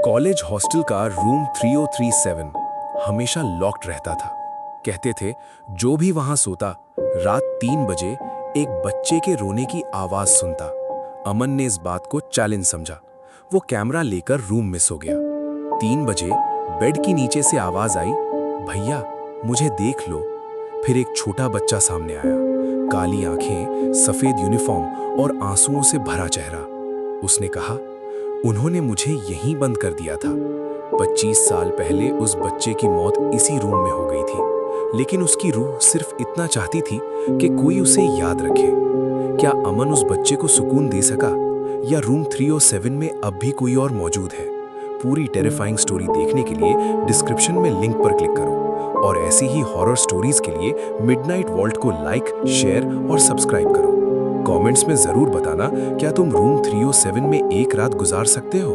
College hostel का room 3037 हमेशा locked रहता था। कहते थे जो भी वहां सोता रात 3 बजे एक बच्चे के रोने की आवाज सुनता। अमन ने इस बात को चैलेंज समझा। वो कैमरा लेकर रूम में सो गया। 3 बजे बेड की नीचे से आवाज आई, भैया मुझे देख लो। फिर एक छोटा बच्चा सामने आया, काली आंखें, सफेद यूनिफॉर्म और आंसुओं से भरा चेहरा। उसने कहा, उन्होंने मुझे यहीं बंद कर दिया था। 25 साल पहले उस बच्चे की मौत इसी रूम में हो गई थी, लेकिन उसकी रूह सिर्फ इतना चाहती थी कि कोई उसे याद रखे। क्या अमन उस बच्चे को सुकून दे सका, या रूम 307 में अब भी कोई और मौजूद है? पूरी टेरिफाइंग स्टोरी देखने के लिए डिस्क्रिप्शन में लिंक पर क्लिक करो और ऐसी ही हॉरर स्टोरीज के लिए मिडनाइट वॉल्ट को लाइक, शेयर और सब्सक्राइब करो। कमेंट्स में जरूर बताना, क्या तुम रूम 307 में एक रात गुजार सकते हो?